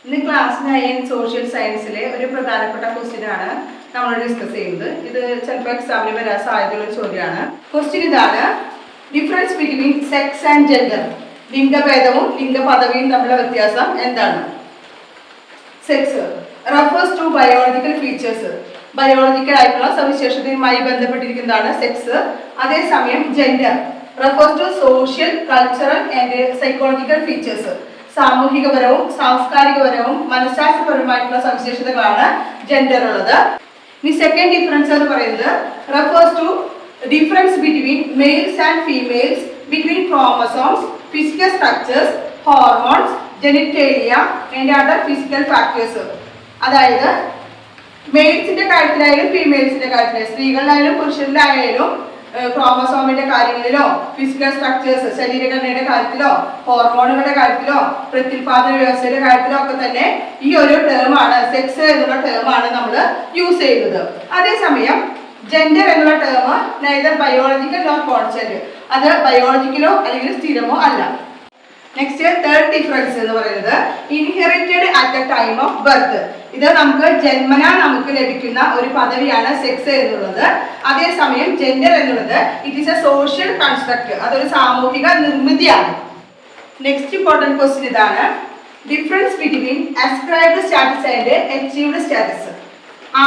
ഇന്ന് class 9 social സയൻസിലെ ഒരു പ്രധാനപ്പെട്ട ക്വസ്റ്റ്യൻ ആണ് നമ്മൾ ഡിസ്കസ് ചെയ്യുന്നത്. ഇത് ചിലപ്പോൾ എക്സാമിന് വരാൻ സാധ്യതയുള്ള ഒരു ചോദ്യമാണ്. ക്വസ്റ്റ്യൻ ഇതാണ്: difference between sex and gender. ലിംഗഭേദവും ലിംഗപദവിയും തമ്മിലുള്ള വ്യത്യാസം എന്താണ്? Sex refers to biological features. Biological ആയിട്ടുള്ള സവിശേഷതയുമായി ബന്ധപ്പെട്ടിരിക്കുന്നതാണ് സെക്സ്. അതേസമയം gender refers to social, cultural and psychological features. സാമൂഹികപരവും സാംസ്കാരികപരവും മനഃശാസ്ത്രപരമായിട്ടുള്ള സവിശേഷതകളാണ് ജെൻഡർ ഉള്ളത്. ഇനി സെക്കൻഡ് ഡിഫറൻസ് എന്ന് പറയുന്നത് refers to difference between males and females, between chromosomes, physical structures, hormones, genitalia and other physical factors. അതായത് മെയിൽസിന്റെ കാര്യത്തിലായാലും ഫീമെയിൽസിന്റെ കാര്യത്തിലായാലും, സ്ത്രീകളിലായാലും പുരുഷനിലായാലും ക്രോമസോമിന്റെ കാര്യങ്ങളിലോ ഫിസിക്കൽ സ്ട്രക്ചേഴ്സ് ശരീരഘടനയുടെ കാര്യത്തിലോ ഹോർമോണുകളുടെ കാര്യത്തിലോ പ്രത്യുൽപാദന വ്യവസ്ഥയുടെ കാര്യത്തിലോ ഒക്കെ തന്നെ ഈ ഒരു ടേമാണ്, സെക്സ് എന്നുള്ള ടേമാണ് നമ്മൾ യൂസ് ചെയ്യുന്നത്. അതേസമയം ജെൻഡർ എന്നുള്ള term neither biological nor constant, അത് ബയോളജിക്കലോ അല്ലെങ്കിൽ സ്ഥിരമോ അല്ല. നെക്സ്റ്റ് തേർഡ് ഡിഫറൻസ് എന്ന് പറയുന്നത് inherited at the time of birth. ഇത് നമുക്ക് ജന്മനാ നമുക്ക് ലഭിക്കുന്ന ഒരു പദവിയാണ് സെക്സ് എന്നുള്ളത്. അതേസമയം ജെൻഡർ എന്നുള്ളത് it is a social construct, അതൊരു സാമൂഹിക നിർമ്മിതിയാണ്. നെക്സ്റ്റ് ഇമ്പോർട്ടൻറ്റ് ക്വസ്റ്റ്യൻ ഇതാണ്: difference between ascribed status and achieved status.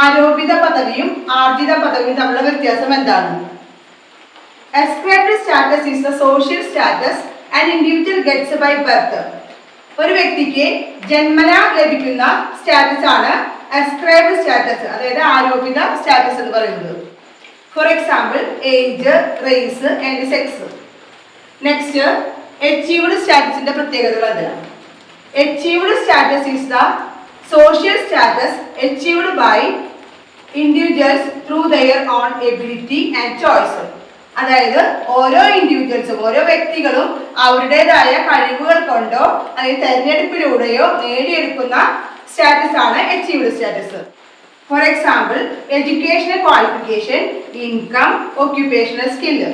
ആരോപിത പദവിയും ആർജിത പദവിയും തമ്മിലുള്ള വ്യത്യാസം എന്താണ്? Ascribed status is the social status an individual gets by birth. ഒരു വ്യക്തിക്ക് ജന്മനാ ലഭിക്കുന്ന സ്റ്റാറ്റസ് ആണ് അസ്ക്രൈബ്ഡ് സ്റ്റാറ്റസ്, അതായത് ആരോപിത സ്റ്റാറ്റസ് എന്ന് പറയുന്നത്. For example age, race and sex. Next achieved സ്റ്റാറ്റസിന്റെ പ്രത്യേകതകൾ എന്താണ്? Achieved status is the social status achieved by individuals through their own ability and choice. അതായത് ഓരോ ഇൻഡിവിജ്വൽസും, ഓരോ വ്യക്തികളും അവരുടേതായ കഴിവുകൾ കൊണ്ടോ അല്ലെങ്കിൽ തെരഞ്ഞെടുപ്പിലൂടെയോ നേടിയെടുക്കുന്ന സ്റ്റാറ്റസ് ആണ് achieved status. For example educational qualification, income, occupational skill.